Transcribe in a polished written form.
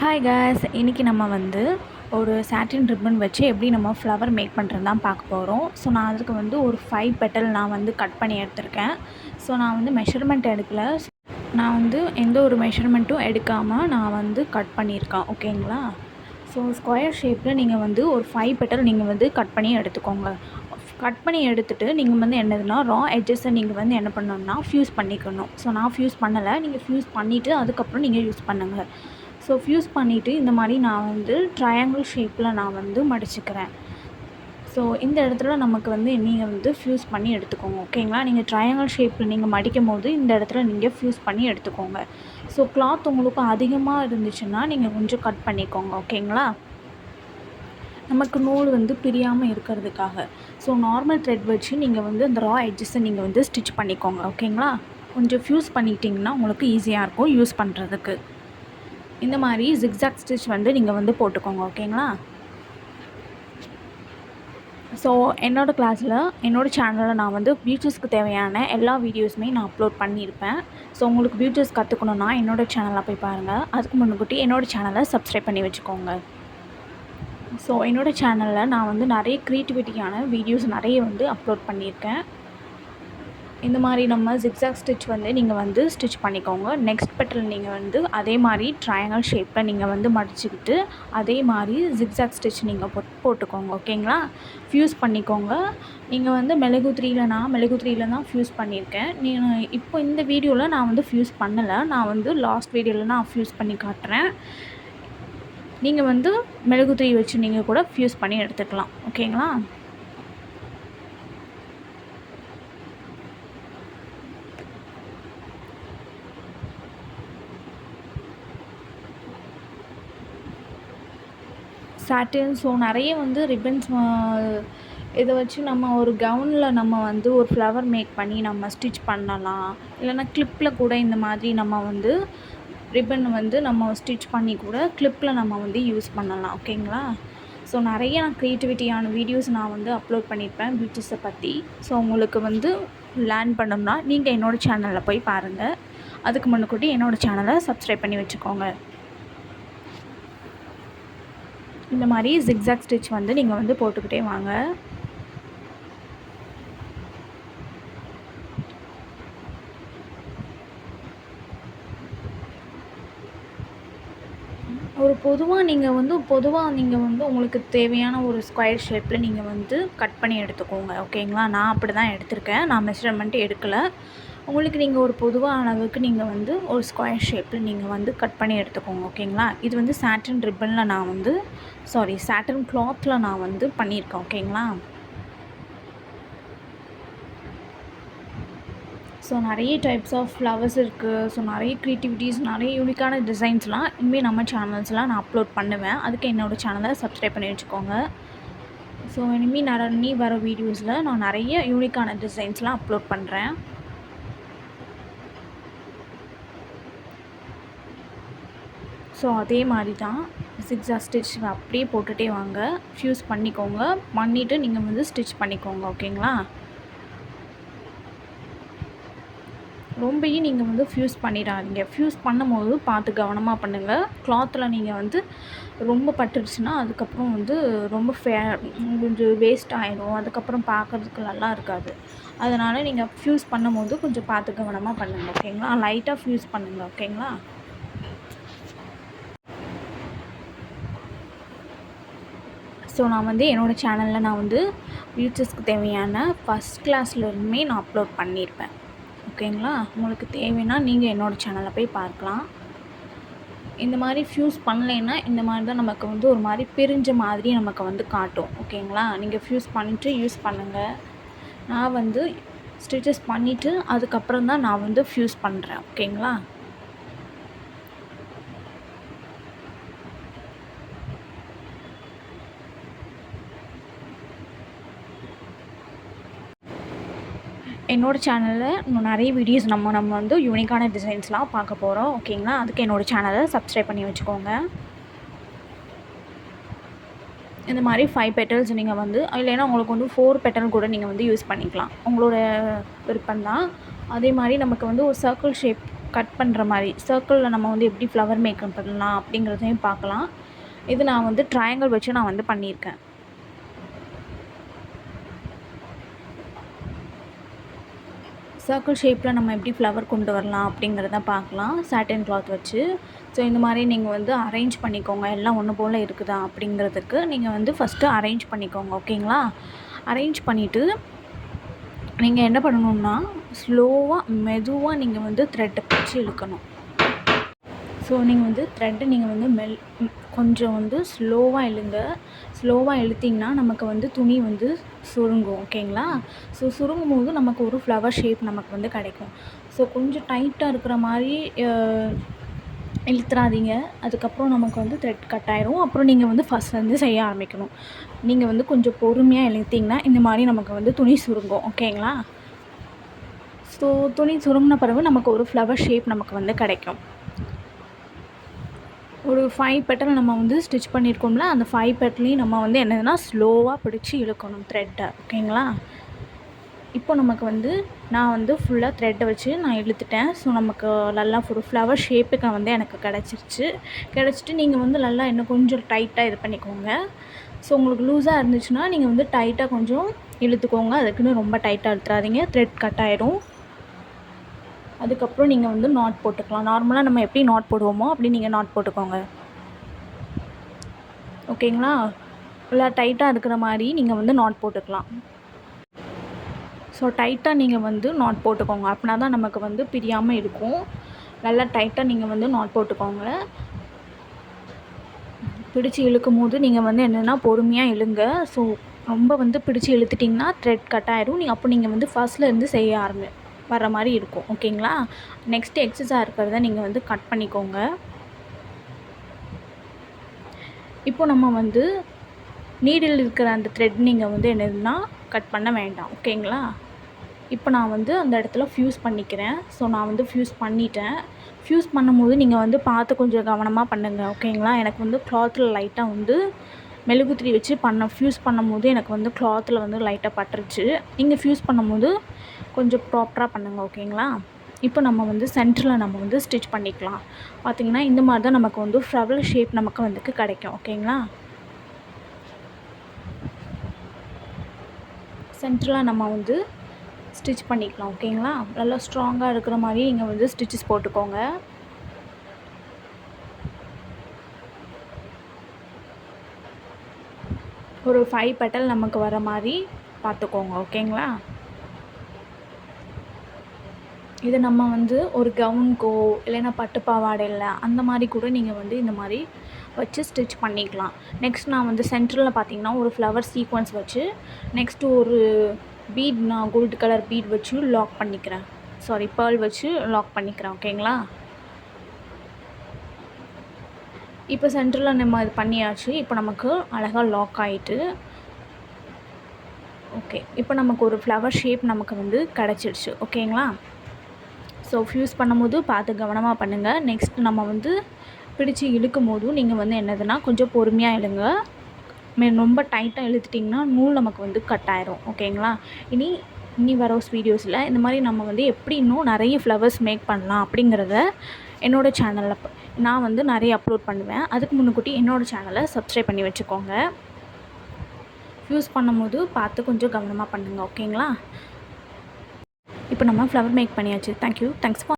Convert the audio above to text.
Hi guys, இன்றைக்கி நம்ம வந்து ஒரு சாட்டின் ரிப்பன் வச்சு எப்படி நம்ம ஃப்ளவர் மேக் பண்ணுறது தான் பார்க்க போகிறோம். ஸோ நான் அதுக்கு வந்து ஒரு 5 பெட்டல் நான் வந்து கட் பண்ணி எடுத்திருக்கேன். ஸோ நான் வந்து மெஷர்மெண்ட் எடுக்கல. நான் வந்து எந்த ஒரு மெஷர்மெண்ட்டும் எடுக்காமல் நான் வந்து கட் பண்ணியிருக்கேன். ஓகேங்களா? ஸோ ஸ்கொயர் ஷேப்பில் நீங்கள் வந்து ஒரு 5 பெட்டல் நீங்கள் வந்து கட் பண்ணி எடுத்துக்கோங்க. கட் பண்ணி எடுத்துகிட்டு நீங்கள் வந்து என்னதுன்னா ரா எட்ஜஸை நீங்கள் வந்து என்ன பண்ணணும்னா ஃப்யூஸ் பண்ணிக்கணும். ஸோ நான் ஃப்யூஸ் பண்ணலை, நீங்கள் ஃப்யூஸ் பண்ணிவிட்டு அதுக்கப்புறம் நீங்கள் யூஸ் பண்ணுங்கள். ஸோ ஃப்யூஸ் பண்ணிவிட்டு இந்த மாதிரி நான் வந்து ட்ரையாங்கிள் ஷேப்பில் நான் வந்து மடிச்சுக்கிறேன். ஸோ இந்த இடத்துல நமக்கு வந்து நீங்கள் வந்து ஃப்யூஸ் பண்ணி எடுத்துக்கோங்க. ஓகேங்களா? நீங்கள் ட்ரையாங்கிள் ஷேப்பில் நீங்கள் மடிக்கும் போது இந்த இடத்துல நீங்கள் ஃப்யூஸ் பண்ணி எடுத்துக்கோங்க. ஸோ கிளாத் உங்களுக்கு அதிகமாக இருந்துச்சுன்னா நீங்கள் கொஞ்சம் கட் பண்ணிக்கோங்க. ஓகேங்களா? நமக்கு நூல் வந்து பிரியாமல் இருக்கிறதுக்காக. ஸோ நார்மல் த்ரெட் வச்சு நீங்கள் வந்து அந்த ரா எட்ஜஸை நீங்கள் வந்து ஸ்டிச் பண்ணிக்கோங்க. ஓகேங்களா? கொஞ்சம் ஃப்யூஸ் பண்ணிக்கிட்டிங்கன்னா உங்களுக்கு ஈஸியாக இருக்கும் யூஸ் பண்ணுறதுக்கு. இந்த மாதிரி ஜிக்ஸாக் ஸ்டிச் வந்து நீங்கள் வந்து போட்டுக்கோங்க. ஓகேங்களா? ஸோ என்னோடய கிளாஸில் என்னோடய சேனலில் நான் வந்து பியூட்டிஸ்க்கு தேவையான எல்லா வீடியோஸுமே நான் அப்லோட் பண்ணியிருப்பேன். ஸோ உங்களுக்கு பியூட்டிஸ் கற்றுக்கணுன்னா என்னோடய சேனலில் போய் பாருங்கள். அதுக்கு முன்னுக்கூட்டி என்னோடய சேனலை சப்ஸ்கிரைப் பண்ணி வச்சுக்கோங்க. ஸோ என்னோடய சேனலில் நான் வந்து நிறைய க்ரியேட்டிவிட்டியான வீடியோஸ் நிறைய வந்து அப்லோட் பண்ணியிருக்கேன். இந்த மாதிரி நம்ம ஜிக்ஸாக் ஸ்டிச் வந்து நீங்கள் வந்து ஸ்டிச் பண்ணிக்கோங்க. நெக்ஸ்ட் பெட்டல் நீங்கள் வந்து அதே மாதிரி ட்ரையாங்கிள் ஷேப்பில் நீங்கள் வந்து மடிச்சுக்கிட்டு அதே மாதிரி ஜிக்ஸாக் ஸ்டிச் நீங்கள் போட்டுக்கோங்க. ஓகேங்களா? ஃப்யூஸ் பண்ணிக்கோங்க. நீங்கள் வந்து மெழுகு 3ல தான் ஃப்யூஸ் பண்ணியிருக்கேன். இப்போ இந்த வீடியோவில் நான் வந்து ஃப்யூஸ் பண்ணலை. நான் வந்து லாஸ்ட் வீடியோவில் நான் ஃப்யூஸ் பண்ணி காட்டுறேன். நீங்கள் வந்து மெழுகு 3 வச்சு நீங்கள் கூட ஃப்யூஸ் பண்ணி எடுத்துக்கலாம். ஓகேங்களா? சாட்டின் ஸோ நிறைய வந்து ரிப்பன்ஸ் இதை வச்சு நம்ம ஒரு கவுனில் நம்ம வந்து ஒரு ஃப்ளவர் மேக் பண்ணி நம்ம ஸ்டிச் பண்ணலாம். இல்லைனா கிளிப்பில் கூட இந்த மாதிரி நம்ம வந்து ரிப்பன் வந்து நம்ம ஸ்டிச் பண்ணி கூட கிளிப்பில் நம்ம வந்து யூஸ் பண்ணலாம். ஓகேங்களா? ஸோ நிறைய நான் க்ரியேட்டிவிட்டியான வீடியோஸ் நான் வந்து அப்லோட் பண்ணியிருப்பேன் பியூட்டிஸை பற்றி. ஸோ உங்களுக்கு வந்து லேர்ன் பண்ணணும்னா நீங்கள் என்னோடய சேனலில் போய் பாருங்கள். அதுக்கு முன்னுக்கூட்டி என்னோடய சேனலை சப்ஸ்கிரைப் பண்ணி வச்சுக்கோங்க. இந்த மாதிரி ஜிக்ஸாக் ஸ்டிச் வந்து நீங்கள் வந்து போட்டுக்கிட்டே வாங்க. ஒரு பொதுவாக நீங்கள் வந்து உங்களுக்கு தேவையான ஒரு ஸ்கொயர் ஷேப்பில் நீங்கள் வந்து கட் பண்ணி எடுத்துக்கோங்க. ஓகேங்களா? நான் அப்படி தான் எடுத்திருக்கேன். நான் மெஷர்மெண்ட் எடுக்கலை. உங்களுக்கு நீங்கள் ஒரு பொதுவான அளவுக்கு நீங்கள் வந்து ஒரு ஸ்கொயர் ஷேப்பில் நீங்கள் வந்து கட் பண்ணி எடுத்துக்கோங்க. ஓகேங்களா? இது வந்து சாட்டின் ரிப்பனில் நான் வந்து சாட்டின் கிளாத்தில் நான் வந்து பண்ணியிருக்கேன். ஓகேங்களா? ஸோ நிறைய டைப்ஸ் ஆஃப் ஃப்ளவர்ஸ் இருக்குது. ஸோ நிறைய க்ரியேட்டிவிட்டிஸ், நிறைய யூனிக்கான டிசைன்ஸ்லாம் இனிமேல் நம்ம சேனல்ஸ்லாம் நான் அப்லோட் பண்ணுவேன். அதுக்கு என்னோடய சேனலை சப்ஸ்கிரைப் பண்ணி வச்சுக்கோங்க. ஸோ இனிமேல் வர வீடியோஸில் நான் நிறைய யூனிக்கான டிசைன்ஸ்லாம் அப்லோட் பண்ணுறேன். ஸோ அதே மாதிரி தான் ஜிக்ஸாக் ஸ்டிச் அப்படியே போட்டுகிட்டே வாங்க. ஃப்யூஸ் பண்ணிக்கோங்க. பண்ணிவிட்டு நீங்கள் வந்து ஸ்டிச் பண்ணிக்கோங்க. ஓகேங்களா? ரொம்பவும் நீங்கள் வந்து ஃப்யூஸ் பண்ணிடாதீங்க. ஃப்யூஸ் பண்ணும்போது பார்த்து கவனமாக பண்ணுங்கள். கிளாத்தில் நீங்கள் வந்து ரொம்ப பட்டுருச்சுன்னா அதுக்கப்புறம் வந்து ரொம்ப கொஞ்சம் வேஸ்ட் ஆகிடும். அதுக்கப்புறம் பார்க்குறதுக்கு நல்லா இருக்காது. அதனால் நீங்கள் ஃப்யூஸ் பண்ணும்போது கொஞ்சம் பார்த்து கவனமாக பண்ணுங்கள். ஓகேங்களா? லைட்டாக ஃப்யூஸ் பண்ணுங்கள். ஓகேங்களா? ஸோ நான் வந்து என்னோடய சேனலில் நான் வந்து பியூட்டிஸ்க்கு தேவையான ஃபஸ்ட் கிளாஸ்லேருந்துமே நான் அப்லோட் பண்ணியிருப்பேன். ஓகேங்களா? உங்களுக்கு தேவைன்னா நீங்கள் என்னோடய சேனலில் போய் பார்க்கலாம். இந்த மாதிரி ஃப்யூஸ் பண்ணலைன்னா இந்த மாதிரி தான் நமக்கு வந்து ஒரு மாதிரி பிரிஞ்ச மாதிரி நமக்கு வந்து காட்டும். ஓகேங்களா? நீங்கள் ஃப்யூஸ் பண்ணிவிட்டு யூஸ் பண்ணுங்கள். நான் வந்து ஸ்டிச்சஸ் பண்ணிவிட்டு அதுக்கப்புறம் தான் நான் வந்து ஃப்யூஸ் பண்ணுறேன். ஓகேங்களா? என்னோடய சேனலில் இன்னும் நிறைய வீடியோஸ் நம்ம வந்து யூனிக்கான டிசைன்ஸ்லாம் பார்க்க போகிறோம். ஓகேங்களா? அதுக்கு என்னோடய சேனலை சப்ஸ்கிரைப் பண்ணி வச்சுக்கோங்க. இந்த மாதிரி 5 பெட்டல்ஸ் நீங்கள் வந்து இல்லைன்னா உங்களுக்கு வந்து 4 பெட்டல் கூட நீங்கள் வந்து யூஸ் பண்ணிக்கலாம். உங்களோட விருப்பம் தான். அதே மாதிரி நமக்கு வந்து ஒரு சர்க்கிள் ஷேப் கட் பண்ணுற மாதிரி சர்க்கிளில் நம்ம வந்து எப்படி ஃப்ளவர் மேக் பண்ணலாம் அப்படிங்கிறதையும் பார்க்கலாம். இது நான் வந்து ட்ரையாங்கிள் வச்சு நான் வந்து பண்ணியிருக்கேன். சர்க்கிள் ஷேப்பில் நம்ம எப்படி ஃப்ளவர் கொண்டு வரலாம் அப்படிங்கிறத பார்க்கலாம் சாட்டின் கிளாத் வச்சு. ஸோ இந்த மாதிரி நீங்கள் வந்து அரேஞ்ச் பண்ணிக்கோங்க, எல்லாம் ஒன்று போல் இருக்குதா அப்படிங்கிறதுக்கு நீங்கள் வந்து ஃபஸ்ட்டு அரேஞ்ச் பண்ணிக்கோங்க. ஓகேங்களா? அரேஞ்ச் பண்ணிவிட்டு நீங்கள் என்ன பண்ணணுன்னா ஸ்லோவாக மெதுவாக நீங்கள் வந்து த்ரெட்டை பிடிச்சி இழுக்கணும். ஸோ நீங்கள் வந்து த்ரெட்டை நீங்கள் வந்து கொஞ்சம் வந்து ஸ்லோவாக இழுங்க. ஸ்லோவாக இழுத்திங்கன்னா நமக்கு வந்து துணி வந்து சுருங்கும். ஓகேங்களா? ஸோ சுருங்கும் போது நமக்கு ஒரு ஃப்ளவர் ஷேப் நமக்கு வந்து கிடைக்கும். ஸோ கொஞ்சம் டைட்டாக இருக்கிற மாதிரி இழுத்துறாதீங்க. அதுக்கப்புறம் நமக்கு வந்து த்ரெட் கட் ஆயிரும். அப்புறம் நீங்கள் வந்து ஃபஸ்ட்லேருந்து செய்ய ஆரம்பிக்கணும். நீங்கள் வந்து கொஞ்சம் பொறுமையாக இழுத்திங்கன்னா இந்த மாதிரி நமக்கு வந்து துணி சுருங்கும். ஓகேங்களா? ஸோ துணி சுருங்கின பிறகு நமக்கு ஒரு ஃப்ளவர் ஷேப் நமக்கு வந்து கிடைக்கும். ஒரு 5 பெட்டல் நம்ம வந்து ஸ்டிச் பண்ணியிருக்கோம்ல, அந்த 5 பெட்டலையும் நம்ம வந்து என்னதுன்னா ஸ்லோவாக பிடிச்சி இழுக்கணும் த்ரெட்டை. ஓகேங்களா? இப்போ நமக்கு வந்து நான் வந்து ஃபுல்லாக த்ரெட்டை வச்சு நான் இழுத்துட்டேன். ஸோ நமக்கு நல்லா ஒரு ஃப்ளவர் ஷேப்புக்கு வந்து எனக்கு கிடச்சிட்டு நீங்கள் வந்து நல்லா இன்னும் கொஞ்சம் டைட்டாக இது பண்ணிக்கோங்க. ஸோ உங்களுக்கு லூஸாக இருந்துச்சுன்னா நீங்கள் வந்து டைட்டாக கொஞ்சம் இழுத்துக்கோங்க. அதுக்குன்னு ரொம்ப டைட்டாக இழுத்துறாதீங்க, த்ரெட் கட் ஆயிடும். அதுக்கப்புறம் நீங்கள் வந்து நாட் போட்டுக்கலாம். நார்மலாக நம்ம எப்படி நாட் போடுவோமோ அப்படி நீங்கள் நாட் போட்டுக்கோங்க. ஓகேங்களா? நல்லா டைட்டாக இருக்கிற மாதிரி நீங்கள் வந்து நாட் போட்டுக்கலாம். ஸோ டைட்டாக நீங்கள் வந்து நாட் போட்டுக்கோங்க. அப்படின்னா தான் நமக்கு வந்து பிரியாமல் இருக்கும். நல்லா டைட்டாக நீங்கள் வந்து நாட் போட்டுக்கோங்க. பிடிச்சி இழுக்கும் போது நீங்கள் வந்து என்னென்னா பொறுமையாக இழுங்க. ஸோ ரொம்ப வந்து பிடிச்சி இழுத்துட்டிங்கன்னா த்ரெட் கட் ஆயிடும். நீங்கள் வந்து ஃபர்ஸ்ட்லேருந்து செய்ய வர்ற மாதிரி இருக்கும். ஓகேங்களா? நெக்ஸ்ட்டு எக்ஸஸாக இருக்கிறத நீங்கள் வந்து கட் பண்ணிக்கோங்க. இப்போ நம்ம வந்து நீடில் இருக்கிற அந்த த்ரெட் நீங்கள் வந்து என்னதுன்னா கட் பண்ண வேண்டாம். ஓகேங்களா? இப்போ நான் வந்து அந்த இடத்துல ஃப்யூஸ் பண்ணிக்கிறேன். ஸோ நான் வந்து ஃப்யூஸ் பண்ணிட்டேன். ஃப்யூஸ் பண்ணும்போது நீங்கள் வந்து பார்த்து கொஞ்சம் கவனமாக பண்ணுங்கள். ஓகேங்களா? எனக்கு வந்து கிளாத்தில் லைட்டாக வந்து மெழுகுத்திரி வச்சு ஃப்யூஸ் பண்ணும்போது எனக்கு வந்து கிளாத்தில் வந்து லைட்டாக பட்டுருச்சு. நீங்கள் ஃப்யூஸ் பண்ணும்போது கொஞ்சம் ப்ராப்பராக பண்ணுங்கள். ஓகேங்களா? இப்போ நம்ம வந்து சென்டரில் நம்ம வந்து ஸ்டிச் பண்ணிக்கலாம். பார்த்திங்கன்னா இந்த மாதிரி தான் நமக்கு வந்து ஃப்ளவர் ஷேப் நமக்கு வந்து கிடைக்கும். ஓகேங்களா? சென்டரில் நம்ம வந்து ஸ்டிச் பண்ணிக்கலாம். ஓகேங்களா? நல்லா ஸ்ட்ராங்காக இருக்கிற மாதிரி நீங்கள் வந்து ஸ்டிச்சஸ் போட்டுக்கோங்க. ஒரு 5 பெட்டல் நமக்கு வர மாதிரி பார்த்துக்கோங்க. ஓகேங்களா? இதை நம்ம வந்து ஒரு கவுனுக்கோ இல்லைன்னா பட்டு பாவாடையில் அந்த மாதிரி கூட நீங்கள் வந்து இந்த மாதிரி வச்சு ஸ்டிச் பண்ணிக்கலாம். நெக்ஸ்ட் நான் வந்து சென்டரில் பார்த்தீங்கன்னா ஒரு ஃப்ளவர் சீக்வன்ஸ் வச்சு நெக்ஸ்ட்டு ஒரு பீட் நான் கோல்டு கலர் பீட் வச்சு லாக் பண்ணிக்கிறேன். பேர்ல் வச்சு லாக் பண்ணிக்கிறேன். ஓகேங்களா? இப்போ சென்டரில் நம்ம இது பண்ணியாச்சு. இப்போ நமக்கு அழகாக லாக் ஆகிட்டு ஓகே. இப்போ நமக்கு ஒரு ஃப்ளவர் ஷேப் நமக்கு வந்து கிடச்சிடுச்சு. ஓகேங்களா? ஸோ ஃப்யூஸ் பண்ணும்போது பார்த்து கவனமாக பண்ணுங்கள். நெக்ஸ்ட் நம்ம வந்து பிடிச்சி இழுக்கும் போதும் நீங்கள் வந்து என்னதுன்னா கொஞ்சம் பொறுமையாக இழுங்க. ரொம்ப டைட்டாக இழுத்துட்டிங்கன்னா நூல் நமக்கு வந்து கட் ஆயிரும். ஓகேங்களா? இனி வர வீடியோஸில் இந்த மாதிரி நம்ம வந்து எப்படி இன்னும் நிறைய ஃப்ளவர்ஸ் மேக் பண்ணலாம் அப்படிங்கிறத என்னோடய சேனலில் நான் வந்து நிறைய அப்லோட் பண்ணுவேன். அதுக்கு முன்னுக்கூட்டி என்னோடய சேனலை சப்ஸ்கிரைப் பண்ணி வச்சுக்கோங்க. ஃப்யூஸ் பண்ணும்போது பார்த்து கொஞ்சம் கவனமாக பண்ணுங்கள். ஓகேங்களா? இப்போ நம்ம ஃப்ளவர் மேக் பண்ணியாச்சு. Thanks for